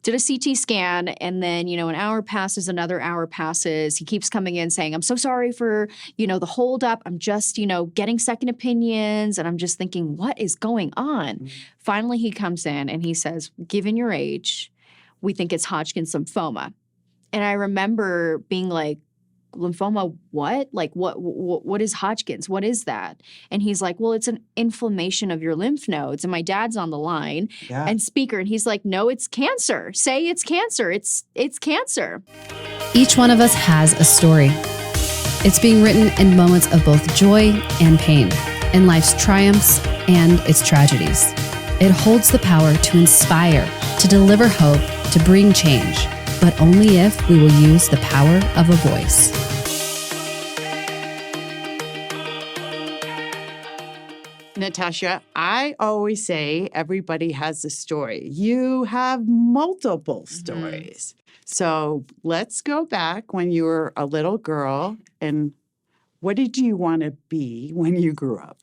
did a CT scan, and then, an hour passes, another hour passes. He keeps coming in saying, I'm so sorry for, the holdup. I'm just, getting second opinions. And I'm just thinking, what is going on? Mm-hmm. Finally, he comes in and he says, given your age, we think it's Hodgkin's lymphoma. And I remember being like, lymphoma, what? Like, what is Hodgkin's? What is that? And he's like, well, it's an inflammation of your lymph nodes. And my dad's on the line and speaker, and he's like, no, it's cancer. Say it's cancer. It's cancer. Each one of us has a story. It's being written in moments of both joy and pain, in life's triumphs and its tragedies. It holds the power to inspire, to deliver hope, to bring change, but only if we will use the power of a voice. Natasha, I always say everybody has a story. You have multiple stories. So let's go back when you were a little girl, and what did you want to be when you grew up?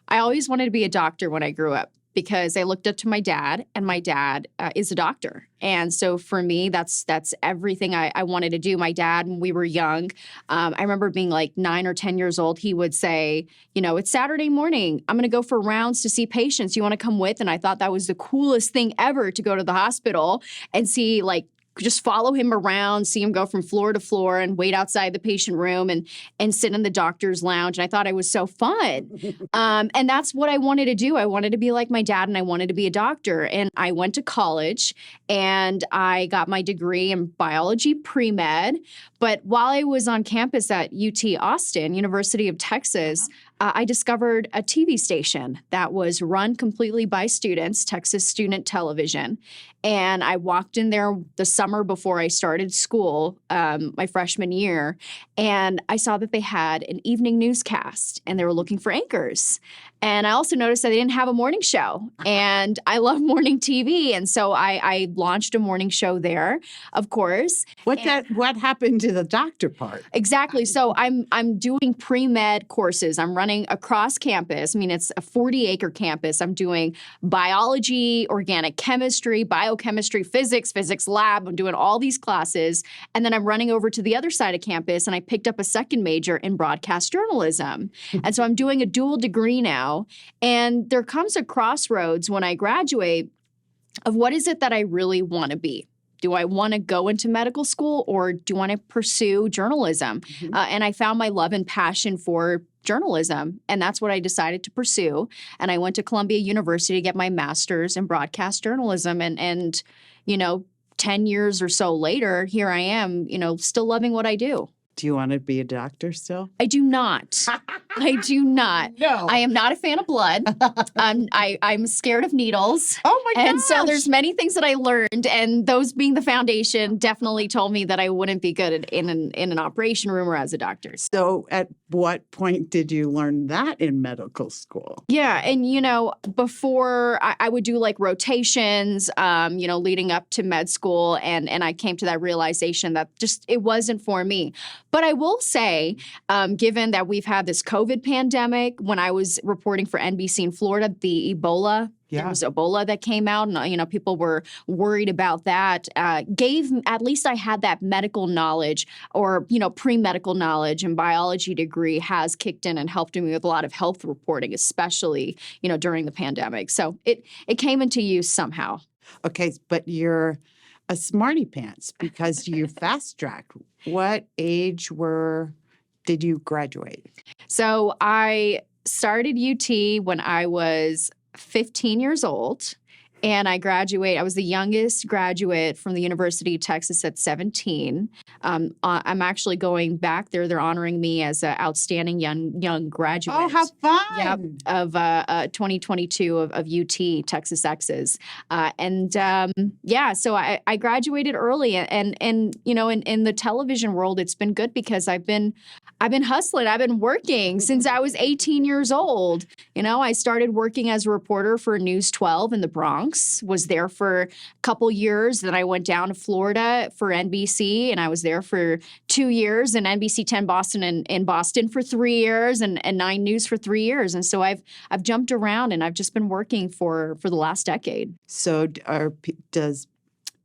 I always wanted to be a doctor when I grew up, because I looked up to my dad, and my dad is a doctor. And so for me, that's everything I wanted to do. My dad, when we were young, I remember being like 9 or 10 years old, he would say, it's Saturday morning. I'm going to go for rounds to see patients. You want to come with? And I thought that was the coolest thing ever, to go to the hospital and see, just follow him around, see him go from floor to floor and wait outside the patient room and sit in the doctor's lounge. And I thought it was so fun. And that's what I wanted to do. I wanted to be like my dad, and I wanted to be a doctor. And I went to college, and I got my degree in biology pre-med. But while I was on campus at UT Austin, University of Texas, I discovered a TV station that was run completely by students, Texas Student Television. And I walked in there the summer before I started school, my freshman year, and I saw that they had an evening newscast, and they were looking for anchors. And I also noticed that they didn't have a morning show, and I love morning TV. And so I launched a morning show there, of course. What happened to the doctor part? Exactly. So I'm doing pre-med courses. I'm running across campus. I mean, it's a 40-acre campus. I'm doing biology, organic chemistry, biochemistry, physics lab. I'm doing all these classes. And then I'm running over to the other side of campus, and I picked up a second major in broadcast journalism. And so I'm doing a dual degree now. And there comes a crossroads when I graduate of what is it that I really want to be? Do I want to go into medical school, or do I want to pursue journalism? Mm-hmm. And I found my love and passion for journalism, and that's what I decided to pursue. And I went to Columbia University to get my master's in broadcast journalism. And 10 years or so later, here I am, still loving what I do. Do you want to be a doctor still? I do not. I do not. No. I am not a fan of blood. I'm scared of needles. Oh my gosh. And so there's many things that I learned, and those being the foundation definitely told me that I wouldn't be good in an operation room or as a doctor. So at what point did you learn that in medical school? Yeah. And, before I would do rotations, leading up to med school. And I came to that realization that just it wasn't for me. But I will say, given that we've had this COVID pandemic, when I was reporting for NBC in Florida, the Ebola, there was Ebola that came out, and people were worried about that. At least I had that medical knowledge, or pre-medical knowledge, and biology degree has kicked in and helped me with a lot of health reporting, especially during the pandemic. So it came into use somehow. Okay, but you're a smarty pants because you fast tracked. What age did you graduate? So I started UT when I was 15 years old, and I graduated. I was the youngest graduate from the University of Texas at 17. I'm actually going back there. They're honoring me as an outstanding young graduate. Oh, how fun! Yep, of 2022 of UT Texas X's. So I graduated early, and in the television world, it's been good because I've been hustling. I've been working since I was 18 years old. I started working as a reporter for News 12 in the Bronx. Was there for a couple years. Then I went down to Florida for NBC, and I was there for 2 years, and NBC 10 Boston and in Boston for 3 years, and 9 News for 3 years. And so I've jumped around, and I've just been working for the last decade. So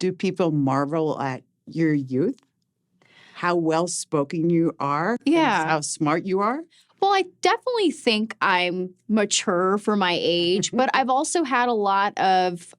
do people marvel at your youth? How well spoken you are? Yeah. How smart you are? Well, I definitely think I'm mature for my age, but I've also had a lot of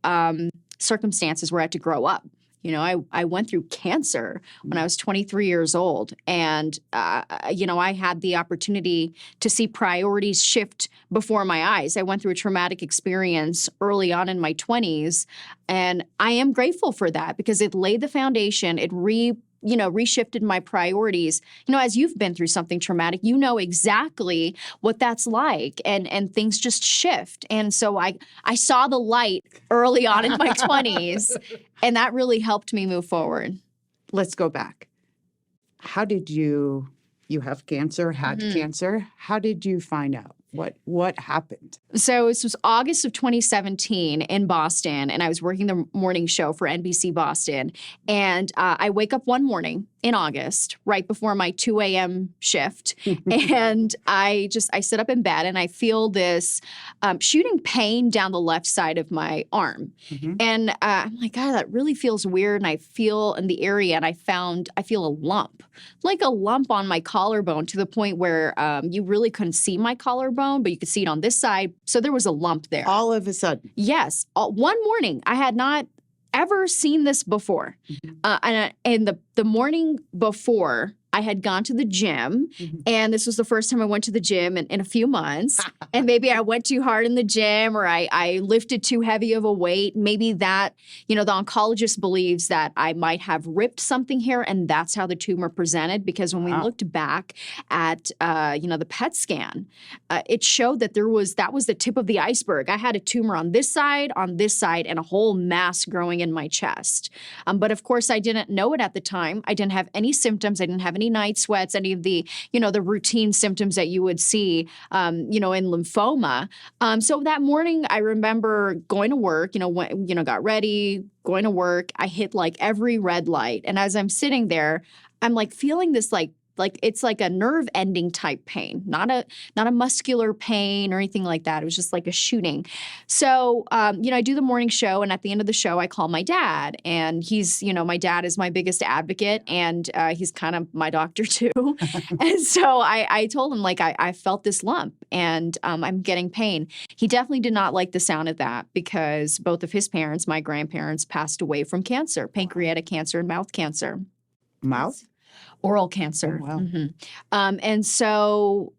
circumstances where I had to grow up. I went through cancer when I was 23 years old. And, I had the opportunity to see priorities shift before my eyes. I went through a traumatic experience early on in my 20s. And I am grateful for that because it laid the foundation. It reshifted my priorities. As you've been through something traumatic, you know exactly what that's like, and things just shift. And so I saw the light early on in my 20s, and that really helped me move forward. Let's go back. How did you have cancer, had cancer? How did you find out? What happened? So this was August of 2017 in Boston, and I was working the morning show for NBC Boston. And I wake up one morning in August, right before my 2 a.m. shift, and I sit up in bed and I feel this shooting pain down the left side of my arm. And I'm like, God, that really feels weird. And I feel in the area, and I feel a lump, like a lump on my collarbone, to the point where you really couldn't see my collarbone, but you could see it on this side. So there was a lump there. All of a sudden. Yes. One morning. I had not ever seen this before. And the morning before, I had gone to the gym, and this was the first time I went to the gym in a few months. And maybe I went too hard in the gym, or I lifted too heavy of a weight. Maybe that, the oncologist believes that I might have ripped something here, and that's how the tumor presented. Because when we looked back at, the PET scan, it showed that that was the tip of the iceberg. I had a tumor on this side, and a whole mass growing in my chest. But of course, I didn't know it at the time. I didn't have any symptoms. I didn't have any night sweats, any of the, the routine symptoms that you would see, in lymphoma. So that morning, I remember going to work, got ready, going to work. I hit like every red light. And as I'm sitting there, I'm like feeling this like it's like a nerve ending type pain, not a muscular pain or anything like that. It was just like a shooting. So, I do the morning show, and at the end of the show, I call my dad, and he's, my dad is my biggest advocate, and he's kind of my doctor too. And so I told him, like, I felt this lump, and I'm getting pain. He definitely did not like the sound of that, because both of his parents, my grandparents, passed away from cancer, pancreatic cancer and mouth cancer. Mouth? Oral cancer. Oh, wow. And so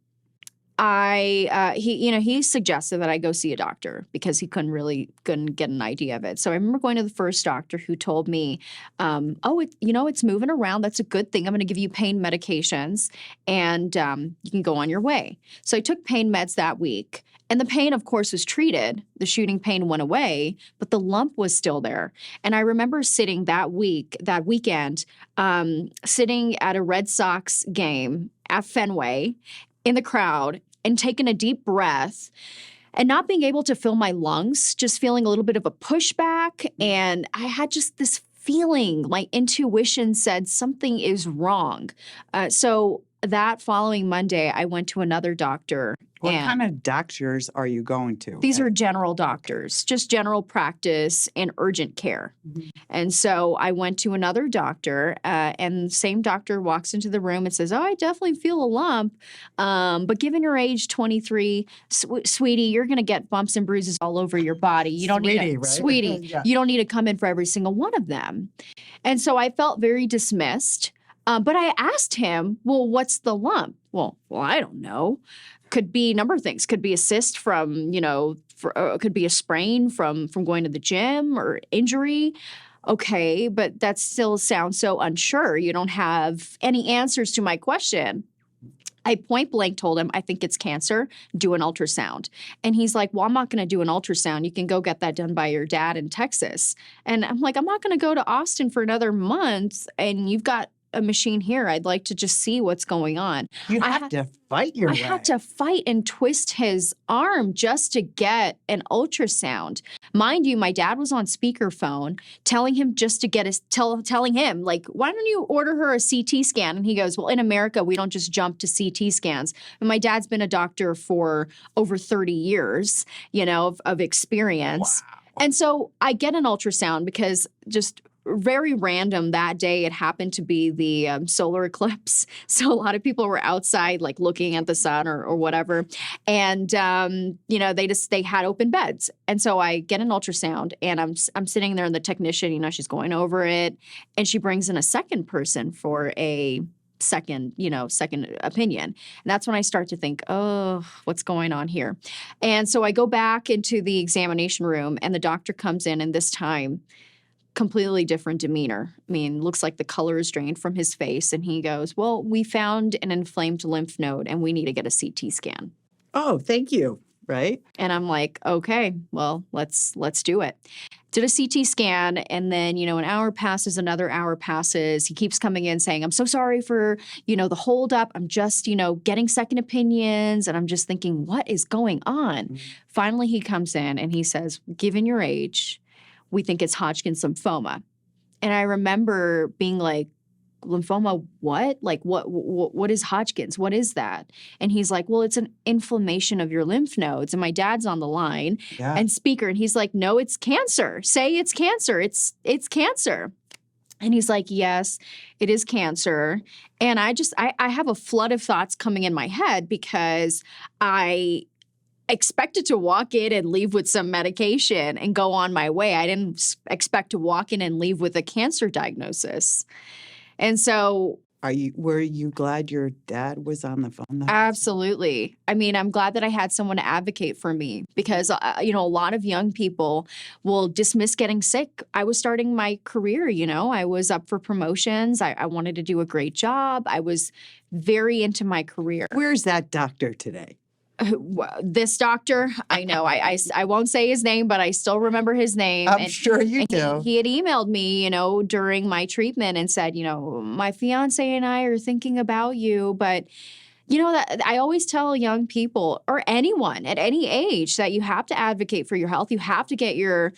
he suggested that I go see a doctor because he couldn't get an idea of it. So I remember going to the first doctor, who told me, it's moving around. That's a good thing. I'm going to give you pain medications, and you can go on your way. So I took pain meds that week. And the pain, of course, was treated. The shooting pain went away, but the lump was still there. And I remember sitting that weekend, sitting at a Red Sox game at Fenway in the crowd, and taking a deep breath and not being able to feel my lungs, just feeling a little bit of a pushback. And I had just this feeling, my intuition said something is wrong. So that following Monday, I went to another doctor. What kind of doctors are you going to? These are general doctors, just general practice and urgent care. And so I went to another doctor, and the same doctor walks into the room and says, "Oh, I definitely feel a lump. But given your age, 23, sweetie, you're going to get bumps and bruises all over your body. You don't Sweetie. Yeah. You don't need to come in for every single one of them." And so I felt very dismissed. But I asked him, "Well, what's the lump?" Well, I don't know. Could be a number of things. Could be a cyst from, could be a sprain from going to the gym, or injury. Okay, but that still sounds so unsure. You don't have any answers to my question. I point blank told him, "I think it's cancer. Do an ultrasound." And he's like, "Well, I'm not going to do an ultrasound. You can go get that done by your dad in Texas." And I'm like, "I'm not going to go to Austin for another month, and you've got a machine here. I'd like to just see what's going on." You have to fight your way. I had to fight and twist his arm just to get an ultrasound. Mind you, my dad was on speakerphone telling him just to get telling him, like, "Why don't you order her a CT scan?" And he goes, "Well, in America, we don't just jump to CT scans." And my dad's been a doctor for over 30 years, of experience. Wow. And so I get an ultrasound because just very random that day. It happened to be the solar eclipse. So a lot of people were outside, like looking at the sun or whatever. And, they had open beds. And so I get an ultrasound and I'm sitting there and the technician, she's going over it and she brings in a second person for a second opinion. And that's when I start to think, oh, what's going on here? And so I go back into the examination room and the doctor comes in, and this time completely different demeanor. I mean, looks like the color is drained from his face. And he goes, well, we found an inflamed lymph node and we need to get a CT scan. Oh, thank you. Right. And I'm like, okay, well, let's do it. Did a CT scan. And then, an hour passes, another hour passes. He keeps coming in saying, I'm so sorry for, the holdup. I'm just, getting second opinions. And I'm just thinking, what is going on? Mm-hmm. Finally, he comes in and he says, given your age, we think it's Hodgkin's lymphoma. And I remember being like, lymphoma, what? Like, what is Hodgkin's? What is that? And he's like, well, it's an inflammation of your lymph nodes. And my dad's on the line and speaker. And he's like, no, it's cancer. Say it's cancer. It's cancer. And he's like, yes, it is cancer. And I have a flood of thoughts coming in my head because I expected to walk in and leave with some medication and go on my way. I didn't expect to walk in and leave with a cancer diagnosis. And so were you glad your dad was on the phone? Absolutely. I mean, I'm glad that I had someone to advocate for me because, a lot of young people will dismiss getting sick. I was starting my career, I was up for promotions. I wanted to do a great job. I was very into my career. Where's that doctor today? This doctor, I know, I won't say his name, but I still remember his name. I'm sure you do. He had emailed me, during my treatment and said, my fiance and I are thinking about you, but that I always tell young people or anyone at any age that you have to advocate for your health. You have to get your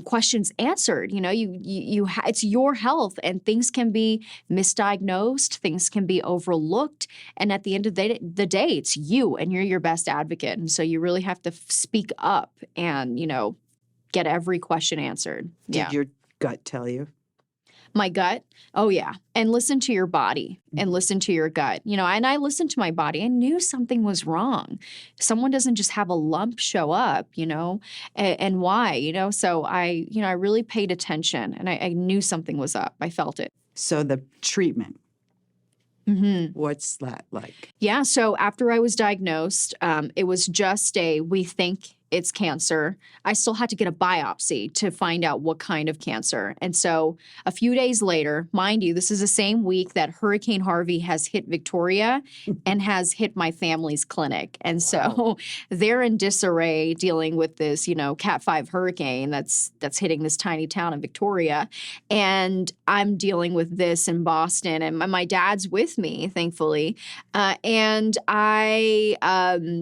questions answered. It's your health, and things can be misdiagnosed, things can be overlooked, and at the end of the day, it's you, and you're your best advocate. And so you really have to speak up and get every question answered. Did your gut tell you? My gut? Oh, yeah. And listen to your body and listen to your gut. And I listened to my body. I knew something was wrong. Someone doesn't just have a lump show up, and why, So I really paid attention and I knew something was up. I felt it. So the treatment. Mm-hmm. What's that like? Yeah. So after I was diagnosed, it was just we think it's cancer. I still had to get a biopsy to find out what kind of cancer. And so a few days later, mind you, this is the same week that Hurricane Harvey has hit Victoria and has hit my family's clinic. And so they're in disarray dealing with this, Cat 5 hurricane that's hitting this tiny town in Victoria. And I'm dealing with this in Boston, and my dad's with me, thankfully. And I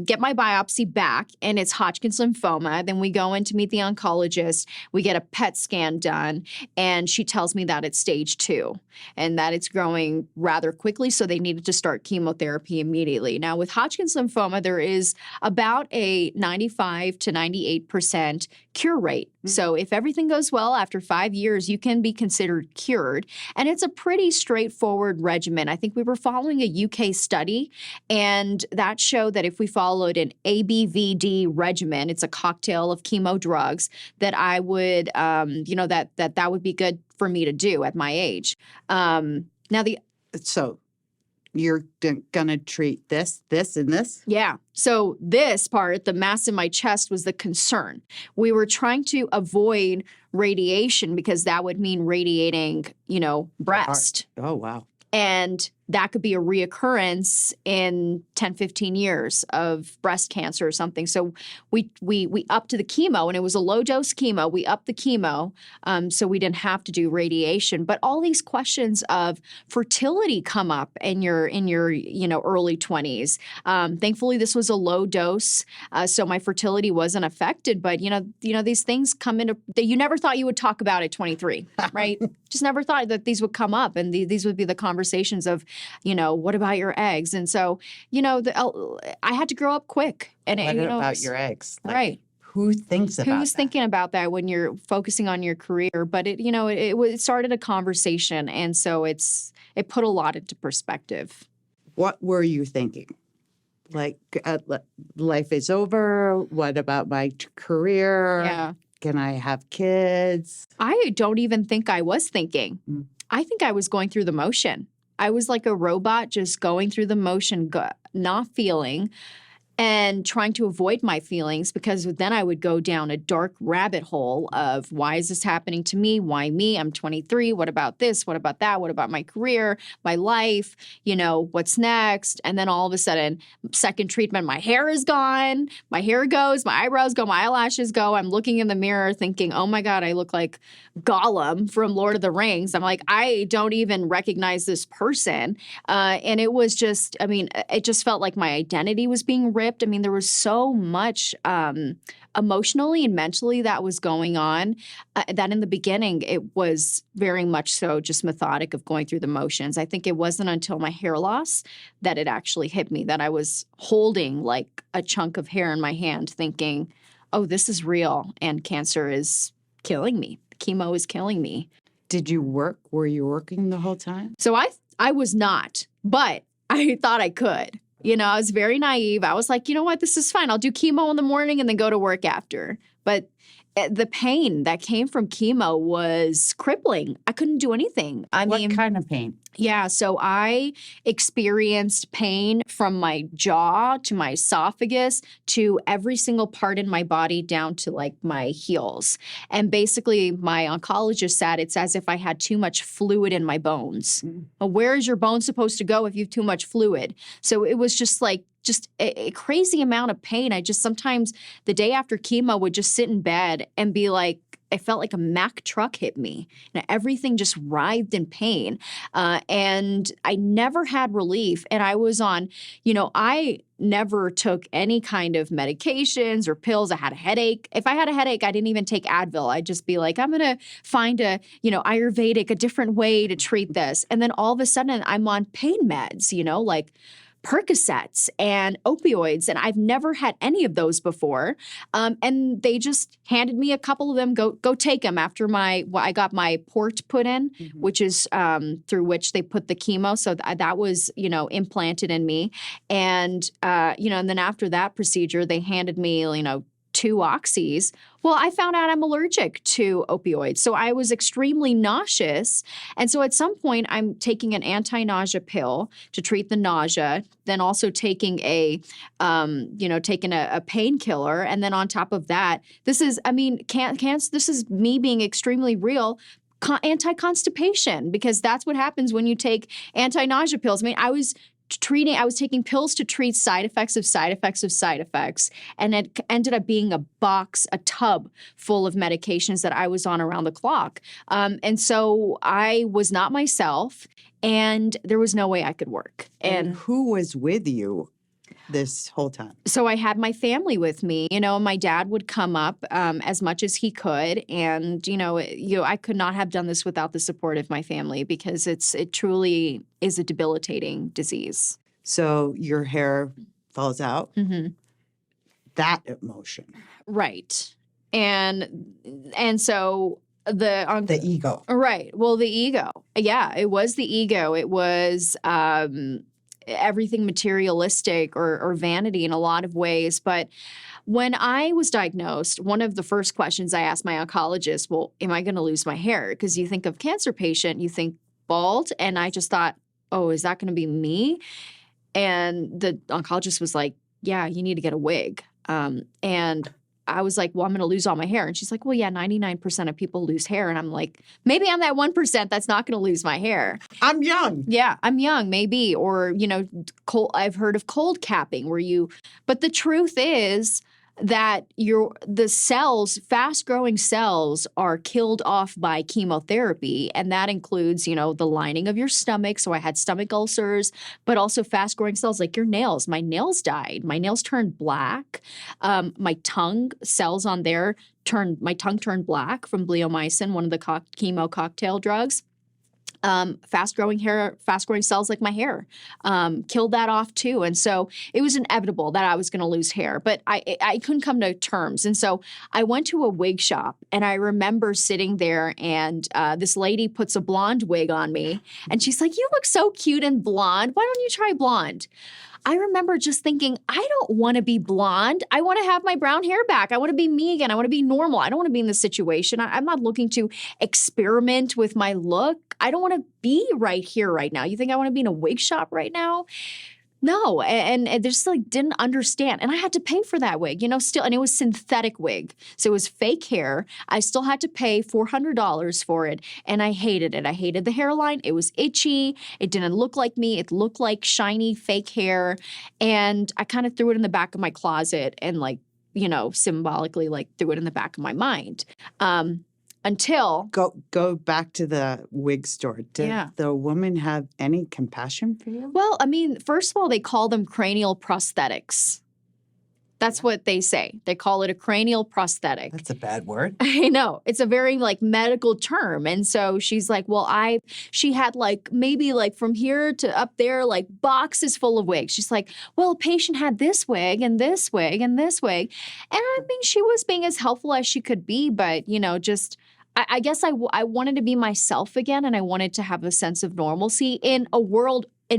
get my biopsy back, and it's Hodgkin's lymphoma. Then we go in to meet the oncologist. We get a PET scan done, and she tells me that it's stage 2 and that it's growing rather quickly, so they needed to start chemotherapy immediately. Now, with Hodgkin's lymphoma, there is about a 95 to 98% cure rate. Mm-hmm. So if everything goes well, after 5 years, you can be considered cured. And it's a pretty straightforward regimen. I think we were following a UK study, and that showed that if we followed an ABVD regimen, it's a cocktail of chemo drugs, that I would, that would be good for me to do at my age. So you're going to treat this, and this? Yeah. So this part, the mass in my chest, was the concern. We were trying to avoid radiation because that would mean radiating, breast. Oh, wow. And that could be a reoccurrence in 10, 15 years of breast cancer or something. So we upped the chemo, and it was a low dose chemo. We upped the chemo so we didn't have to do radiation. But all these questions of fertility come up in your early 20s. Thankfully, this was a low dose, so my fertility wasn't affected. But these things come into that you never thought you would talk about at 23, right? Just never thought that these would come up, and these would be the conversations of, what about your eggs? And so, I had to grow up quick. And what about your eggs? Right. Who thinks about Who's that? thinking about that when you're focusing on your career? But it started a conversation, and so it put a lot into perspective. What were you thinking? Like, life is over. What about my career? Yeah. Can I have kids? I don't even think I was thinking. I think I was going through the motion. I was like a robot just going through the motion, not feeling and trying to avoid my feelings, because then I would go down a dark rabbit hole of, why is this happening to me? Why me? I'm 23. What about this? What about that? What about my career, my life? What's next? And then all of a sudden, second treatment, my hair is gone. My hair goes, my eyebrows go, my eyelashes go. I'm looking in the mirror thinking, oh my God, I look like Gollum from Lord of the Rings. I'm like, I don't even recognize this person. And it was just, it just felt like my identity was being ripped. There was so much emotionally and mentally that was going on that in the beginning, it was very much so just methodic of going through the motions. I think it wasn't until my hair loss that it actually hit me, that I was holding like a chunk of hair in my hand thinking, oh, this is real and cancer is killing me. Chemo is killing me. Did you work? Were you working the whole time? So I was not, but I thought I could. I was very naive. I was like, you know what? This is fine. I'll do chemo in the morning and then go to work after. But the pain that came from chemo was crippling. I couldn't do anything. What kind of pain? Yeah, so I experienced pain from my jaw to my esophagus to every single part in my body down to like my heels. And basically my oncologist said it's as if I had too much fluid in my bones. Well, where is your bone supposed to go if you have too much fluid? So it was just a crazy amount of pain. I just sometimes the day after chemo would just sit in bed and be like, I felt like a Mack truck hit me. Everything just writhed in pain. And I never had relief. And I was on, I never took any kind of medications or pills. I had a headache. If I had a headache, I didn't even take Advil. I'd just be like, I'm going to find Ayurvedic, a different way to treat this. And then all of a sudden I'm on pain meds, like Percocets and opioids, and I've never had any of those before. And they just handed me a couple of them. Go take them after I got my port put in, which is through which they put the chemo. So that was implanted in me, and and then after that procedure, they handed me 2 oxys. Well, I found out I'm allergic to opioids. So I was extremely nauseous. And so at some point, I'm taking an anti-nausea pill to treat the nausea, then also taking a painkiller. And then on top of that, this is me being extremely real. Anti-constipation, because that's what happens when you take anti-nausea pills. I was taking pills to treat side effects of side effects of side effects. And it ended up being a tub full of medications that I was on around the clock. And so I was not myself, and there was no way I could work. And who was with you this whole time? So I had my family with me, my dad would come up as much as he could. And, I could not have done this without the support of my family, because it truly is a debilitating disease. So your hair falls out. Mm-hmm. That emotion. Right. And so the ego. Right. Well, the ego. Yeah, it was the ego. It was everything materialistic or vanity in a lot of ways. But when I was diagnosed, one of the first questions I asked my oncologist, well, am I going to lose my hair? Because you think of cancer patient, you think bald. And I just thought, oh, is that going to be me? And the oncologist was like, yeah, you need to get a wig. And I was like, well, I'm going to lose all my hair. And she's like, well, yeah, 99% of people lose hair. And I'm like, maybe I'm that 1% that's not going to lose my hair. I'm young. Yeah, I'm young, maybe. Or, I've heard of cold capping but the truth is that the cells, fast-growing cells, are killed off by chemotherapy, and that includes, the lining of your stomach. So I had stomach ulcers, but also fast-growing cells like your nails. My nails died. My nails turned black. My tongue cells on there turned black from bleomycin, one of the chemo cocktail drugs. fast growing cells like my hair, killed that off too. And so it was inevitable that I was going to lose hair, but I couldn't come to terms. And so I went to a wig shop, and I remember sitting there, and this lady puts a blonde wig on me, and she's like, "You look so cute and blonde. Why don't you try blonde?" I remember just thinking, I don't want to be blonde. I want to have my brown hair back. I want to be me again. I want to be normal. I don't want to be in this situation. I'm not looking to experiment with my look. I don't want to be right here right now. You think I want to be in a wig shop right now? No, and they just like didn't understand. And I had to pay for that wig, still. And it was synthetic wig. So it was fake hair. I still had to pay $400 for it. And I hated it. I hated the hairline. It was itchy. It didn't look like me. It looked like shiny fake hair. And I kind of threw it in the back of my closet and symbolically threw it in the back of my mind. Until go back to the wig store. Did the woman have any compassion for you? Well, I mean, first of all, they call them cranial prosthetics. That's what they say. They call it a cranial prosthetic. That's a bad word. I know. It's a very medical term. And so she's like, well, she had maybe from here to up there, boxes full of wigs. She's like, well, a patient had this wig and this wig and this wig. And I mean, she was being as helpful as she could be, but I guess I wanted to be myself again, and I wanted to have a sense of normalcy in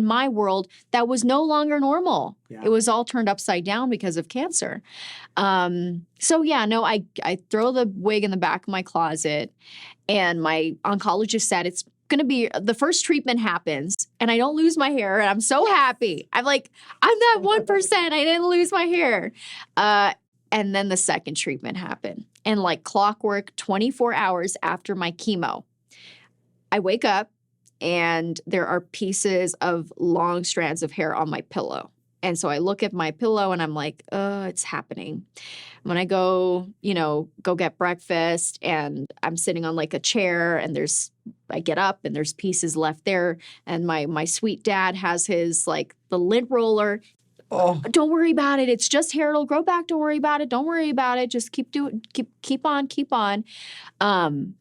my world that was no longer normal. Yeah. It was all turned upside down because of cancer. I throw the wig in the back of my closet, and my oncologist said it's going to be the first treatment happens and I don't lose my hair, and I'm so happy. I'm that 1%. I didn't lose my hair. And then the second treatment happened. And like clockwork, 24 hours after my chemo, I wake up and there are pieces of long strands of hair on my pillow. And so I look at my pillow and I'm like, it's happening. When I go get breakfast, and I'm sitting on a chair, and I get up and there's pieces left there. And my sweet dad has his the lint roller. Oh. Don't worry about it. It's just hair. It'll grow back. Don't worry about it. Don't worry about it. Just keep on. And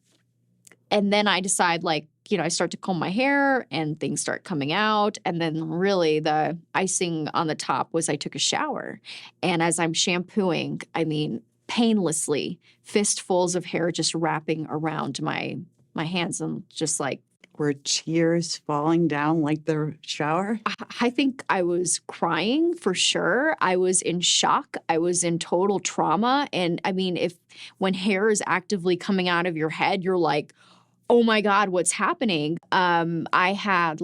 then I decide I start to comb my hair and things start coming out. And then really the icing on the top was I took a shower. And as I'm shampooing, I mean, painlessly, fistfuls of hair just wrapping around my hands, and just were tears falling down like the shower? I think I was crying for sure. I was in shock. I was in total trauma. And I mean, when hair is actively coming out of your head, you're like, oh my God, what's happening? I had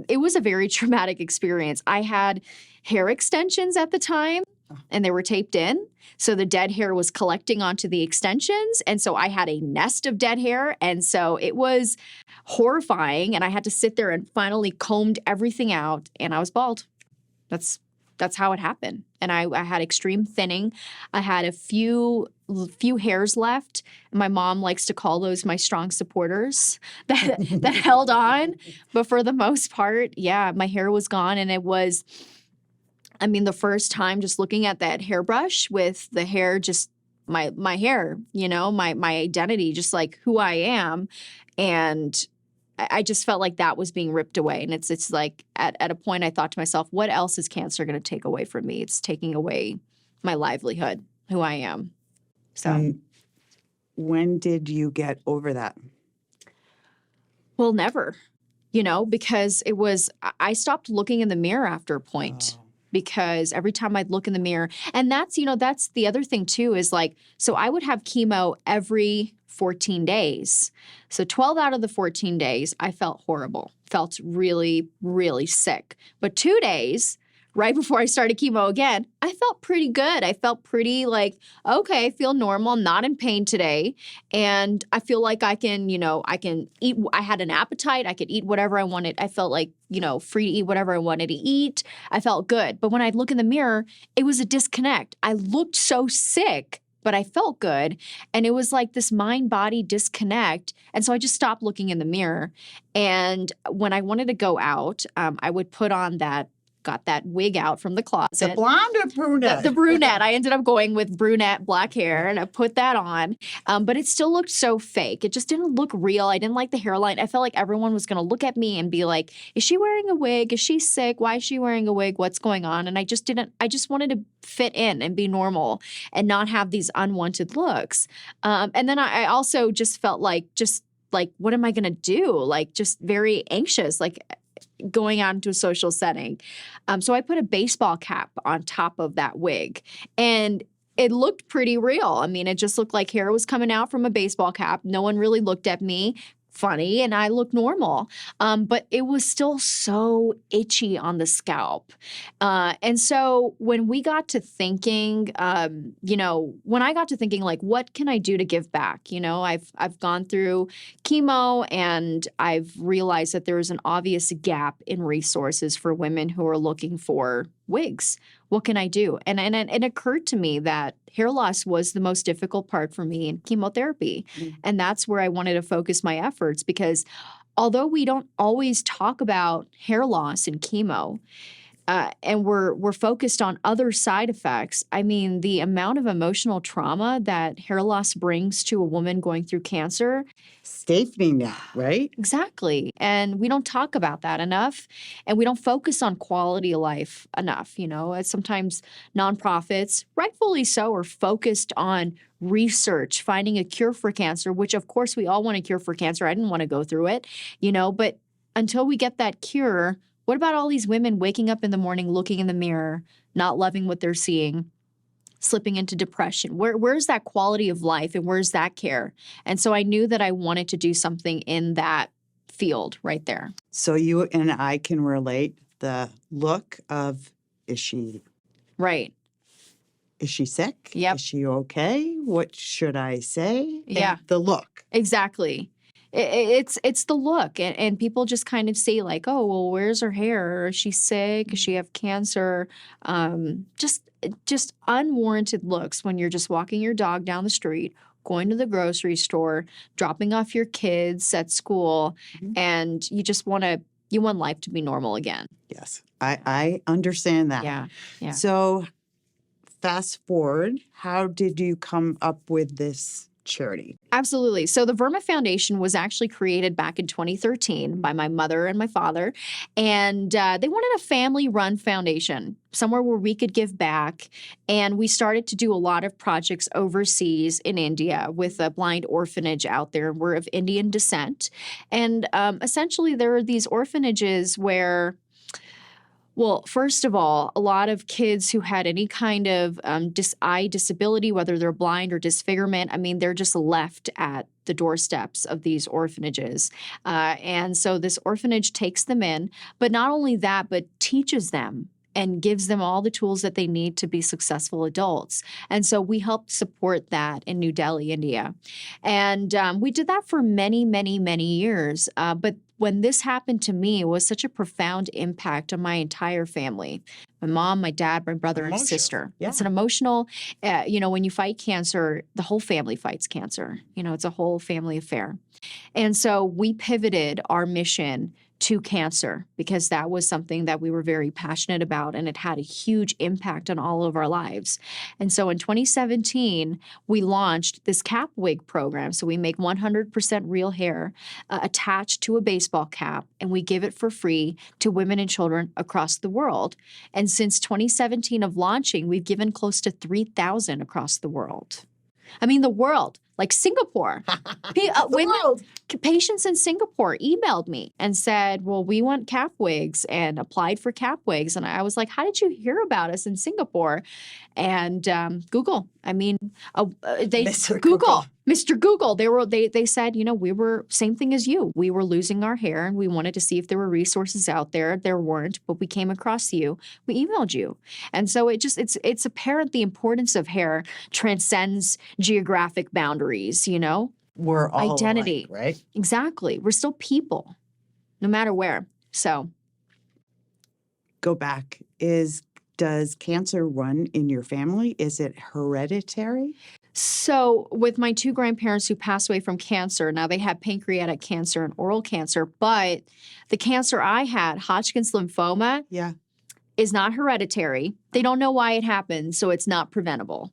it was a very traumatic experience. I had hair extensions at the time, and they were taped in. So the dead hair was collecting onto the extensions. And so I had a nest of dead hair. And so it was horrifying. And I had to sit there and finally combed everything out. And I was bald. That's how it happened. And I had extreme thinning. I had a few hairs left. My mom likes to call those my strong supporters that held on. But for the most part, yeah, my hair was gone. And it was, I mean, the first time just looking at that hairbrush with the hair, just my hair, my identity, just who I am. And I just felt like that was being ripped away. And it's at a point I thought to myself, what else is cancer going to take away from me? It's taking away my livelihood, who I am. So when did you get over that? Well, never, because I stopped looking in the mirror after a point. Oh. Because every time I'd look in the mirror, and that's the other thing too, is so I would have chemo every 14 days. So 12 out of the 14 days, I felt horrible, felt really, really sick. But 2 days, right before I started chemo again, I felt pretty good. I felt pretty okay, I feel normal. I'm not in pain today. And I feel like I can eat. I had an appetite. I could eat whatever I wanted. I felt free to eat whatever I wanted to eat. I felt good. But when I look in the mirror, it was a disconnect. I looked so sick, but I felt good. And it was this mind-body disconnect. And so I just stopped looking in the mirror. And when I wanted to go out, I would put on that got that wig out from the closet. The blonde or brunette? The brunette. I ended up going with brunette, black hair, and I put that on. But it still looked so fake. It just didn't look real. I didn't like the hairline. I felt like everyone was going to look at me and be like, is she wearing a wig? Is she sick? Why is she wearing a wig? What's going on? And I just wanted to fit in and be normal and not have these unwanted looks. And then I also just felt like, what am I going to do? Like, just very anxious, like going out into a social setting. So I put a baseball cap on top of that wig, and it looked pretty real. I mean, it just looked like hair was coming out from a baseball cap. No one really looked at me funny, and I looked normal. But it was still so itchy on the scalp. And so when we got to thinking, when I got to thinking, like, what can I do to give back? I've gone through chemo, and I've realized that there is an obvious gap in resources for women who are looking for wigs. What can I do? And it occurred to me that hair loss was the most difficult part for me in chemotherapy. Mm-hmm. And that's where I wanted to focus my efforts, because although we don't always talk about hair loss in chemo, and we're focused on other side effects, I mean, the amount of emotional trauma that hair loss brings to a woman going through cancer. Safety net, right? Exactly. And we don't talk about that enough, and we don't focus on quality of life enough. Sometimes nonprofits, rightfully so, are focused on research, finding a cure for cancer, which of course we all want a cure for cancer. I didn't want to go through it, but until we get that cure, what about all these women waking up in the morning, looking in the mirror, not loving what they're seeing, slipping into depression? Where's that quality of life, and where's that care? And so I knew that I wanted to do something in that field right there. So you and I can relate the look of, is she sick? Yep. Is she okay? What should I say? Yeah. And the look. Exactly. It's the look, and people just kind of say, like, oh, well, where's her hair? Is she sick? Does she have cancer? Just unwarranted looks when you're just walking your dog down the street, going to the grocery store, dropping off your kids at school, mm-hmm. and you want life to be normal again. Yes, I understand that. Yeah. So fast forward, how did you come up with this charity? Absolutely. So the Verma Foundation was actually created back in 2013 by my mother and my father, and they wanted a family-run foundation, somewhere where we could give back. And we started to do a lot of projects overseas in India with a blind orphanage out there. We're of Indian descent. And essentially there are these orphanages where, well, first of all, a lot of kids who had any kind of eye disability, whether they're blind or disfigurement, I mean, they're just left at the doorsteps of these orphanages. And so this orphanage takes them in, but not only that, but teaches them and gives them all the tools that they need to be successful adults. And so we helped support that in New Delhi, India. And we did that for many, many, many years. But when this happened to me, it was such a profound impact on my entire family. My mom, my dad, my brother, and sister. Yeah. It's an emotional, when you fight cancer, the whole family fights cancer. It's a whole family affair. And so we pivoted our mission to cancer because that was something that we were very passionate about, and it had a huge impact on all of our lives. And so in 2017, we launched this cap wig program. So we make 100% real hair attached to a baseball cap, and we give it for free to women and children across the world. And since 2017 of launching, we've given close to 3,000 across the world. I mean, the world, like Singapore. Patients in Singapore emailed me and said, well, we want cap wigs, and applied for cap wigs. And I was like, how did you hear about us in Singapore? And Google. I mean, Mr. Google. Mr. Google. They said, we were same thing as you. We were losing our hair, and we wanted to see if there were resources out there. There weren't, but we came across you. We emailed you. And so it's apparent the importance of hair transcends geographic boundaries, We're all identity, alike, right? Exactly. We're still people, no matter where. So go back. Does cancer run in your family? Is it hereditary? So with my two grandparents who passed away from cancer, now they had pancreatic cancer and oral cancer, but the cancer I had, Hodgkin's lymphoma, is not hereditary. They don't know why it happens, so it's not preventable.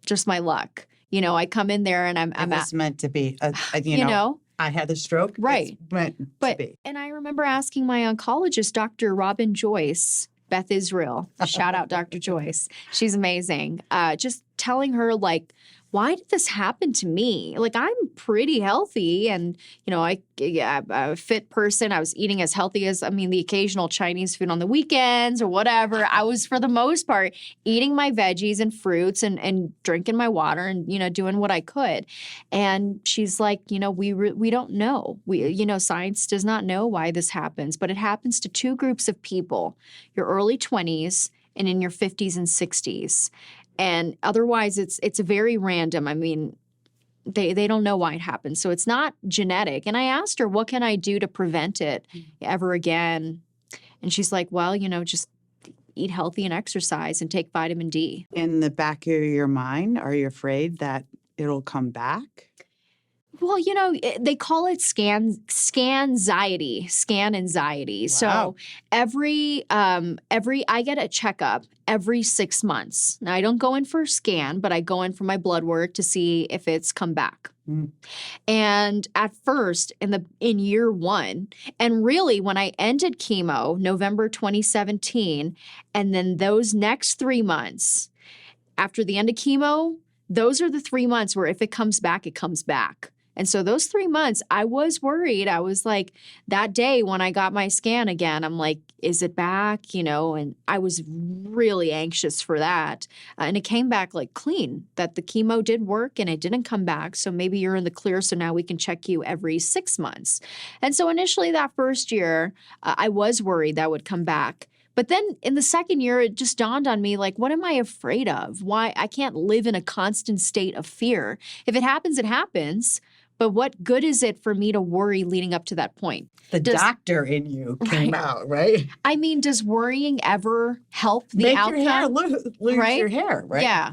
Just my luck. You know, I come in there and I'm It's meant to be. you know, I had a stroke. right. It's meant to be. And I remember asking my oncologist, Dr. Robin Joyce, Beth Israel, shout out Dr. Joyce. She's amazing. Just telling her, like, why did this happen to me? Like, I'm pretty healthy and, you know, I'm a fit person. I was eating as healthy as, the occasional Chinese food on the weekends or whatever. I was, for the most part, eating my veggies and fruits and drinking my water and, you know, doing what I could. And she's like, you know, we don't know. Science does not know why this happens, but it happens to two groups of people, your early 20s and in your 50s and 60s. And otherwise, it's very random. They don't know why it happens. So it's not genetic. And I asked her, what can I do to prevent it ever again? And she's like, well, you know, just eat healthy and exercise and take vitamin D. In the back of your mind, are you afraid that it'll come back? Well, you know, they call it scan anxiety. Wow. So every I get a checkup every 6 months. Now I don't go in for a scan, but I go in for my blood work to see if it's come back. And at first, in year one, and really when I ended chemo, November 2017, and then those next 3 months after the end of chemo, those are the 3 months where if it comes back, it comes back. And so those 3 months, I was worried. I was like, that day when I got my scan again, I'm like, is it back? You know, and I was really anxious for that. And it came back like clean, that the chemo did work and it didn't come back. So maybe you're in the clear. So now we can check you every 6 months. And so initially that first year, I was worried that would come back. But then in the second year, it just dawned on me, like, what am I afraid of? Why? I can't live in a constant state of fear. If it happens, it happens. But what good is it for me to worry leading up to that point? The doctor in you came out, right? Does worrying ever help the outcome? Make your hair lose your hair, right? Yeah.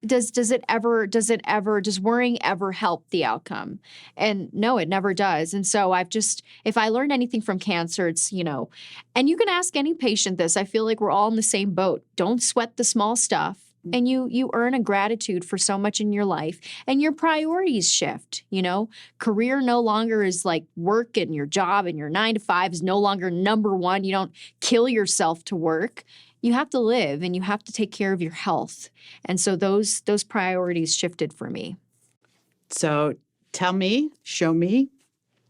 Does worrying ever help the outcome? And no, it never does. And so if I learned anything from cancer, it's, you know, and you can ask any patient this. I feel like we're all in the same boat. Don't sweat the small stuff. And you earn a gratitude for so much in your life, and your priorities shift. You know, career no longer is like work, and your job and your 9 to 5 is no longer number one. You don't kill yourself to work. You have to live, and you have to take care of your health. And so those priorities shifted for me. So show me.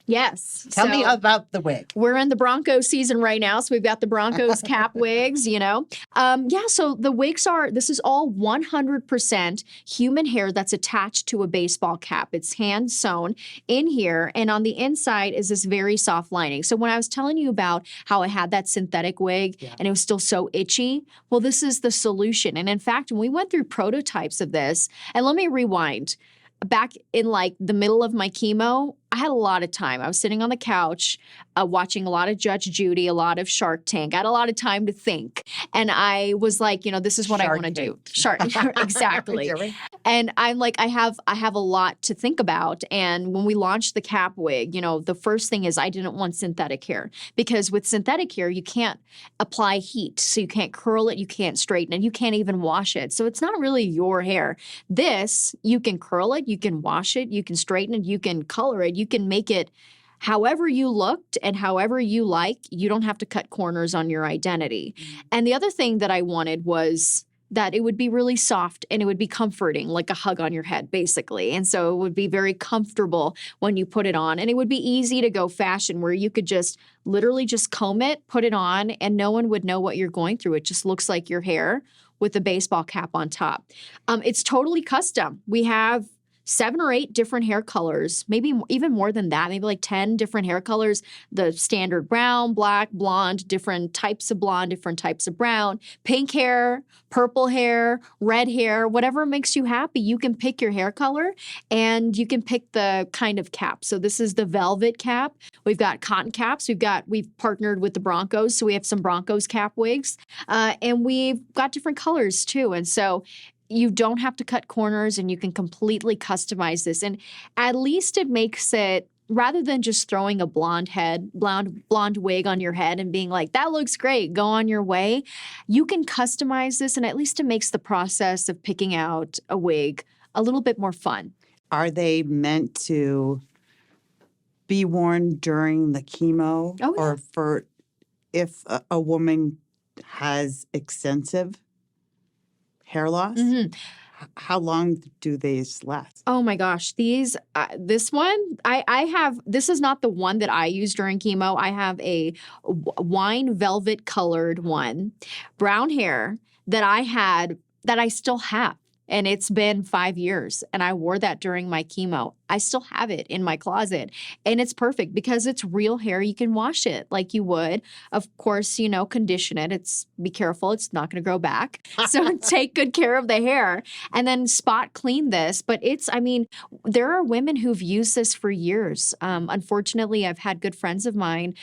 Yes. Tell me about the wig. We're in the Broncos season right now, so we've got the Broncos cap wigs, you know. So the wigs this is all 100% human hair that's attached to a baseball cap. It's hand sewn in here, and on the inside is this very soft lining. So when I was telling you about how I had that synthetic wig and it was still so itchy, well, this is the solution. And in fact, when we went through prototypes of this, and let me rewind, back in like the middle of my chemo, I had a lot of time. I was sitting on the couch watching a lot of Judge Judy, a lot of Shark Tank. I had a lot of time to think. And I was like, you know, this is what I want to do. Exactly. And I'm like, I have a lot to think about. And when we launched the cap wig, you know, the first thing is I didn't want synthetic hair, because with synthetic hair, you can't apply heat. So you can't curl it, you can't straighten it, you can't even wash it. So it's not really your hair. This, you can curl it, you can wash it, you can straighten it, you can color it, you can make it however you looked and however you like. You don't have to cut corners on your identity. And the other thing that I wanted was that it would be really soft and it would be comforting, like a hug on your head, basically. And so it would be very comfortable when you put it on. And it would be easy to go fashion, where you could just literally just comb it, put it on, and no one would know what you're going through. It just looks like your hair with a baseball cap on top. It's totally custom. We have 7 or 8 different hair colors, maybe even more than that, maybe like 10 different hair colors, the standard brown, black, blonde, different types of blonde, different types of brown, pink hair, purple hair, red hair, whatever makes you happy. You can pick your hair color and you can pick the kind of cap. So this is the velvet cap. We've got cotton caps. We've partnered with the Broncos, so we have some Broncos cap wigs, and we've got different colors too. And so you don't have to cut corners, and you can completely customize this. And at least it makes it rather than just throwing a blonde wig on your head and being like, that looks great, go on your way, you can customize this, and at least it makes the process of picking out a wig a little bit more fun. Are they meant to be worn during the chemo? Oh, yeah. Or for if a woman has extensive hair loss? Mm-hmm. How long do these last? Oh my gosh, this one, I have, this is not the one that I use during chemo. I have a wine velvet colored one, brown hair that I still have. And it's been 5 years, and I wore that during my chemo. I still have it in my closet, and it's perfect because it's real hair. You can wash it like you would. Of course, condition it. Be careful. It's not going to grow back. So take good care of the hair and then spot clean this. But there are women who've used this for years. Unfortunately, I've had good friends of mine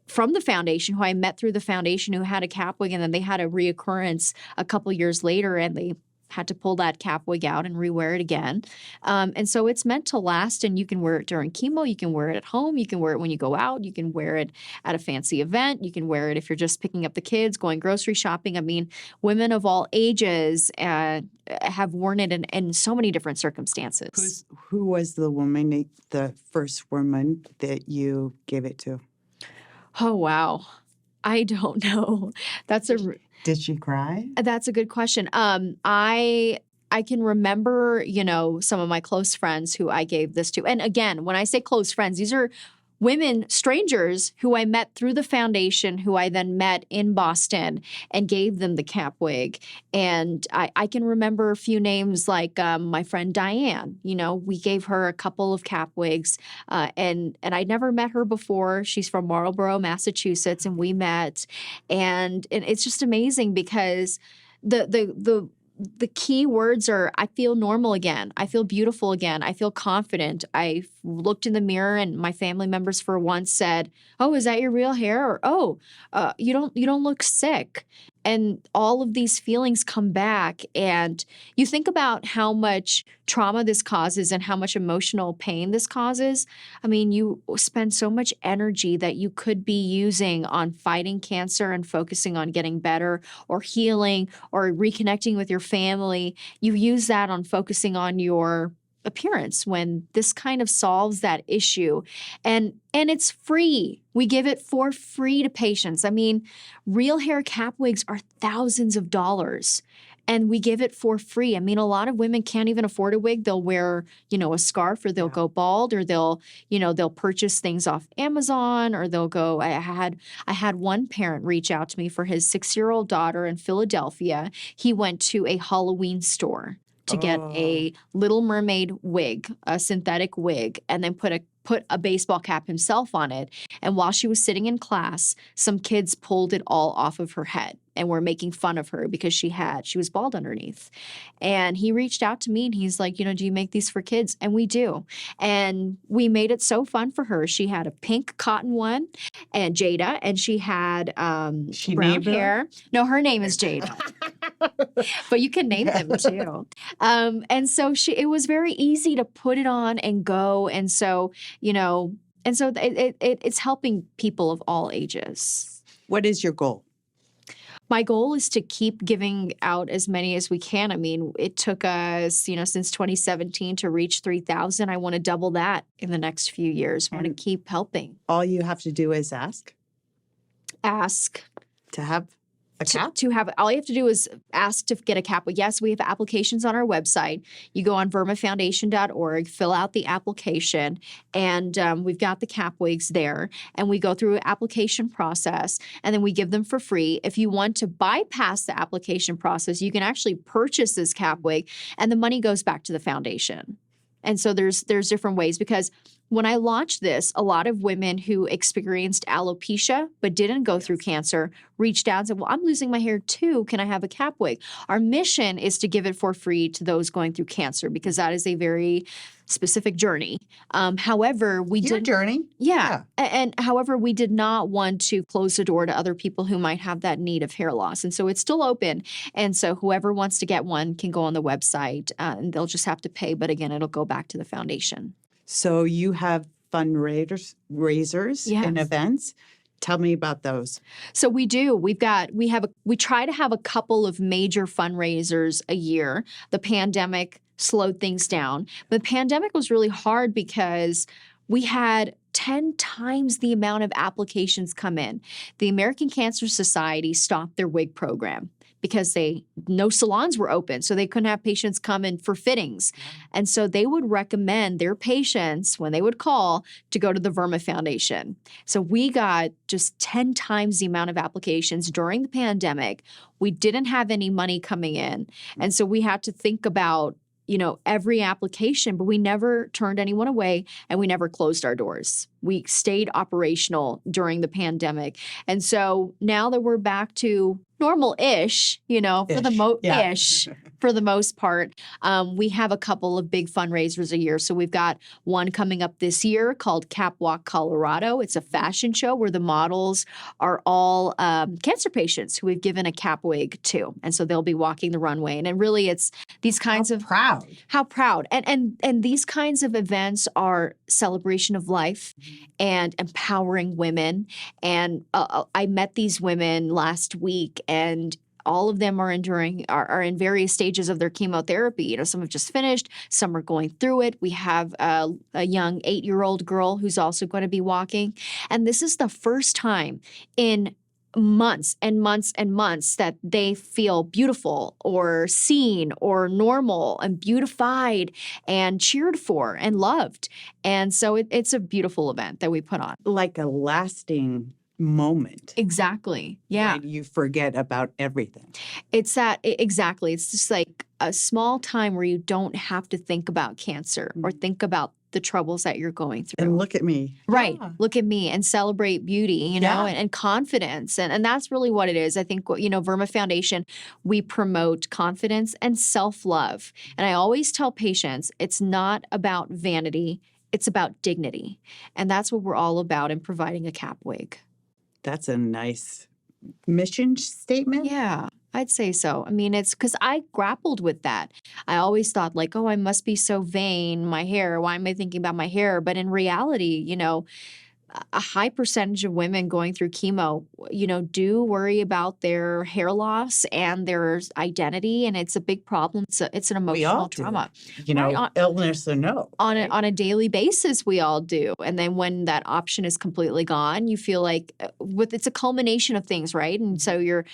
from the foundation who I met through the foundation who had a cap wig, and then they had a reoccurrence a couple years later, and they had to pull that cap wig out and rewear it again. And so it's meant to last, and you can wear it during chemo. You can wear it at home. You can wear it when you go out. You can wear it at a fancy event. You can wear it if you're just picking up the kids, going grocery shopping. I mean, women of all ages have worn it in so many different circumstances. Who was the woman, the first woman that you gave it to? Oh, wow. I don't know. Did she cry? That's a good question. I can remember, some of my close friends who I gave this to. And again, when I say close friends, these are women, strangers who I met through the foundation, who I then met in Boston and gave them the cap wig. And I can remember a few names like my friend Diane. We gave her a couple of cap wigs, and I'd never met her before. She's from Marlborough, Massachusetts, and we met. And it's just amazing because the key words are, I feel normal again. I feel beautiful again. I feel confident. I looked in the mirror, and my family members for once said, "Oh, is that your real hair?" Or, "Oh, you don't look sick." And all of these feelings come back, and you think about how much trauma this causes and how much emotional pain this causes. I mean, you spend so much energy that you could be using on fighting cancer and focusing on getting better or healing or reconnecting with your family. You use that on focusing on your appearance when this kind of solves that issue. And it's free. We give it for free to patients. I mean, real hair cap wigs are thousands of dollars, and we give it for free. I mean, a lot of women can't even afford a wig. They'll wear, a scarf, or they'll go bald, or they'll purchase things off Amazon, or they'll go. I had one parent reach out to me for his 6-year-old daughter in Philadelphia. He went to a Halloween store to get a Little Mermaid wig, a synthetic wig, and then put a baseball cap himself on it. And while she was sitting in class, some kids pulled it all off of her head and were making fun of her because she was bald underneath. And he reached out to me, and he's like, do you make these for kids? And we do. And we made it so fun for her. She had a pink cotton one, and Jada, and she had brown hair. No, her name is Jada. But you can name them too. And so it was very easy to put it on and go. And so, it's helping people of all ages. What is your goal? My goal is to keep giving out as many as we can. I mean, it took us, since 2017 to reach 3,000. I want to double that in the next few years. I want to keep helping. All you have to do is ask to have a cap? All you have to do is ask to get a cap. But yes, we have applications on our website. You go on vermafoundation.org, fill out the application, and we've got the cap wigs there. And we go through an application process, and then we give them for free. If you want to bypass the application process, you can actually purchase this cap wig, and the money goes back to the foundation. And so there's different ways, because when I launched this, a lot of women who experienced alopecia but didn't go through cancer reached out and said, well, I'm losing my hair too. Can I have a cap wig? Our mission is to give it for free to those going through cancer, because that is a very specific journey. However, Your journey? Yeah. And however, we did not want to close the door to other people who might have that need of hair loss. And so it's still open. And so whoever wants to get one can go on the website, and they'll just have to pay. But again, it'll go back to the foundation. So you have fundraisers and Yes. events. Tell me about those. So we do. We try to have a couple of major fundraisers a year. The pandemic slowed things down. The pandemic was really hard because we had 10 times the amount of applications come in. The American Cancer Society stopped their wig program because no salons were open, so they couldn't have patients come in for fittings. And so they would recommend their patients, when they would call, to go to the Verma Foundation. So we got just 10 times the amount of applications during the pandemic. We didn't have any money coming in. And so we had to think about every application, but we never turned anyone away and we never closed our doors. We stayed operational during the pandemic. And so now that we're back to normal-ish, for the most part, we have a couple of big fundraisers a year. So we've got one coming up this year called Capwalk Colorado. It's a fashion show where the models are all cancer patients who we've given a cap wig to. And so they'll be walking the runway. And really it's these kinds of how proud. And these kinds of events are celebration of life and empowering women. And I met these women last week, and all of them are in various stages of their chemotherapy. Some have just finished, some are going through it. We have a young 8-year-old girl who's also going to be walking. And this is the first time in months and months and months that they feel beautiful or seen or normal and beautified and cheered for and loved. And so it's a beautiful event that we put on. Like a lasting moment. Exactly. Yeah. Right? You forget about everything. It's that, exactly. It's just like a small time where you don't have to think about cancer or think about the troubles that you're going through. And look at me. Right. Yeah. Look at me and celebrate beauty, and confidence. And that's really what it is. I think, Verma Foundation, we promote confidence and self-love. And I always tell patients, it's not about vanity, it's about dignity. And that's what we're all about in providing a cap wig. That's a nice mission statement. Yeah, I'd say so. I mean, it's because I grappled with that. I always thought I must be so vain, my hair. Why am I thinking about my hair? But in reality, a high percentage of women going through chemo, do worry about their hair loss and their identity. And it's a big problem. It's an emotional trauma. Illness or no. On a daily basis, we all do. And then when that option is completely gone, you feel like it's a culmination of things, right? And so your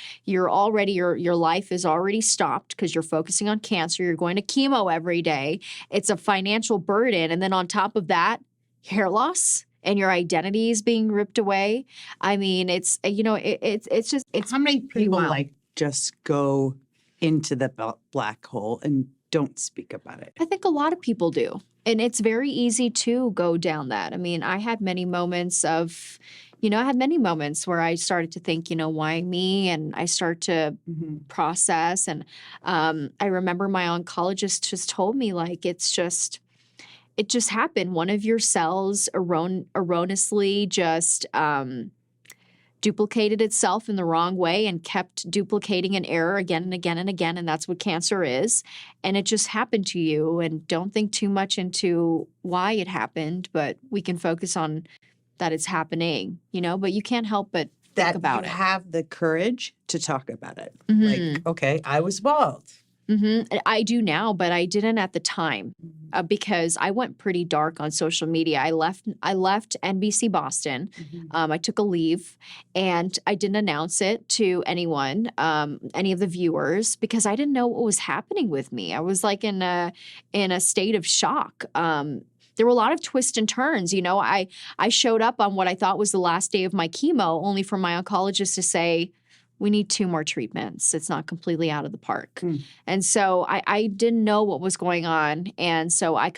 life is already stopped because you're focusing on cancer. You're going to chemo every day. It's a financial burden. And then on top of that, hair loss. And your identity is being ripped away. I mean, it's how many people just go into the black hole and don't speak about it? I think a lot of people do. And it's very easy to go down that. I mean, I had many moments where I started to think, why me? And I start to process. And I remember my oncologist just told me, it just happened. One of your cells erroneously just duplicated itself in the wrong way and kept duplicating an error again and again and again. And that's what cancer is. And it just happened to you. And don't think too much into why it happened, but we can focus on that it's happening, but you can't help but think about it. That you have the courage to talk about it. Mm-hmm. Okay, I was bald. Mm-hmm. I do now, but I didn't at the time because I went pretty dark on social media. I left NBC Boston. I took a leave, and I didn't announce it to anyone, any of the viewers, because I didn't know what was happening with me. I was in a state of shock. There were a lot of twists and turns. I showed up on what I thought was the last day of my chemo, only for my oncologist to say, we need 2 more treatments. It's not completely out of the park. And so I didn't know what was going on. And so I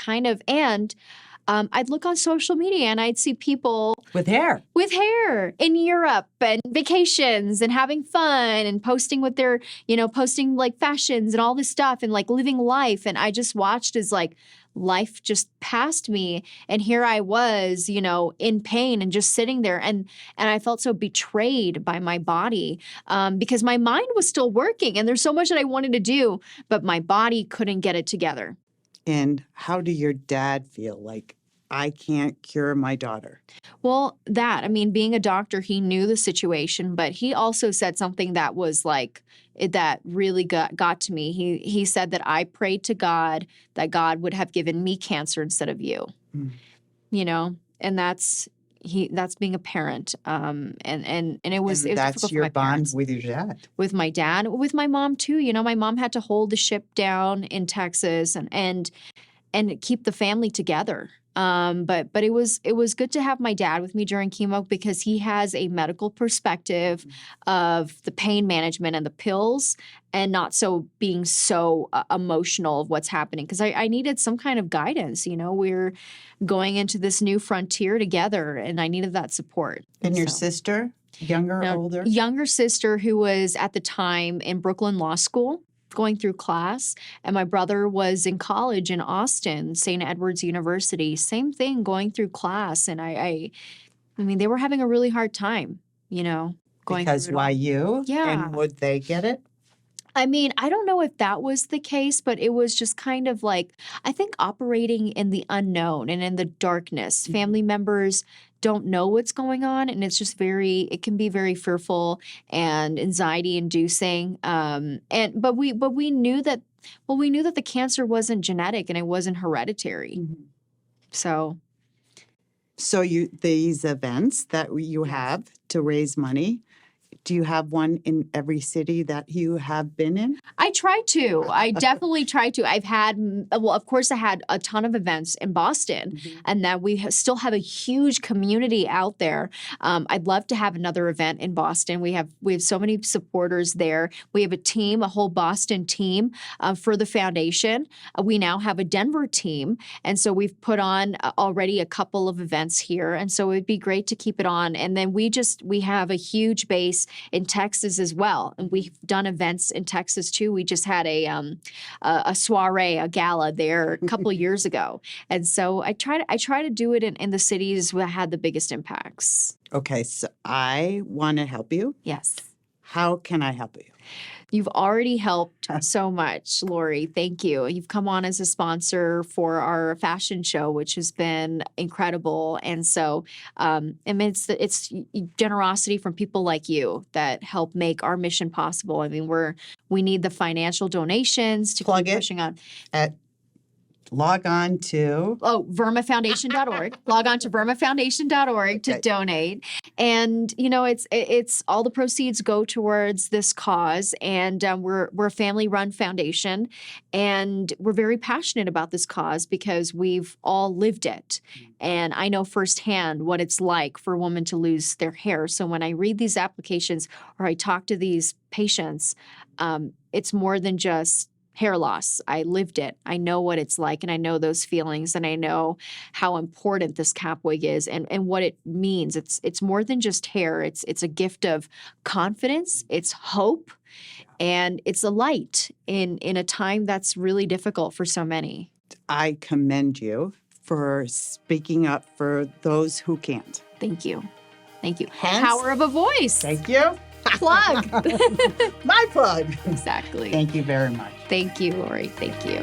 I'd look on social media and I'd see people with hair in Europe and vacations and having fun and posting with their, posting fashions and all this stuff and living life. And I just watched as life just passed me. And here I was, in pain and just sitting there. And I felt so betrayed by my body because my mind was still working and there's so much that I wanted to do, but my body couldn't get it together. And how do your dad feel? I can't cure my daughter? Well, being a doctor, he knew the situation, but he also said something that was like, that really got to me. He said that I prayed to God that God would have given me cancer instead of you. Mm. You know, and that's being a parent. And it was that's difficult for your my bond parents. with your dad. With my dad, with my mom too. You know, my mom had to hold the ship down in Texas and keep the family together. But it was good to have my dad with me during chemo because he has a medical perspective of the pain management and the pills, and not being so emotional of what's happening. Because I needed some kind of guidance. You know, we're going into this new frontier together, and I needed that support. And your sister, younger or older? Younger sister, who was at the time in Brooklyn Law School, going through class, and my brother was in college in Austin, St. Edward's University, same thing, going through class. And I mean, they were having a really hard time, you know, going because through it why all. you? Yeah. And would they get it? I mean, I don't know if that was the case, but it was just kind of like, I think, operating in the unknown and in the darkness. Mm-hmm. Family members don't know what's going on, and it's just it can be very fearful and anxiety inducing. But we knew that, the cancer wasn't genetic and it wasn't hereditary. Mm-hmm. So these events that you have to raise money, do you have one in every city that you have been in? I try to. I definitely try to. I've had, of course, I had a ton of events in Boston, and that we still have a huge community out there. I'd love to have another event in Boston. We have so many supporters there. We have a whole Boston team for the foundation. We now have a Denver team, and so we've put on already a couple of events here, and so it'd be great to keep it on. And then we have a huge base in Texas as well, and we've done events in Texas too. We just had a soiree, a gala there a couple of years ago, and so I try to do it in the cities that had the biggest impacts. Okay, so I want to help you. Yes. How can I help you? You've already helped so much, Lori. Thank you. You've come on as a sponsor for our fashion show, which has been incredible. And so, I mean, it's generosity from people like you that help make our mission possible. I mean, we need the financial donations to keep pushing on. Log on to vermafoundation.org. Log on to vermafoundation.org to donate. And, you know, it's all the proceeds go towards this cause. And we're a family-run foundation. And we're very passionate about this cause because we've all lived it. And I know firsthand what it's like for a woman to lose their hair. So when I read these applications or I talk to these patients, it's more than just hair loss. I lived it. I know what it's like, and I know those feelings, and I know how important this cap wig is and what it means. It's more than just hair. It's a gift of confidence, it's hope, and it's a light in a time that's really difficult for so many. I commend you for speaking up for those who can't. Thank you. Thank you. Hence, power of a voice. Thank you. Plug. My plug. Exactly. Thank you very much. Thank you, Lori. Thank you.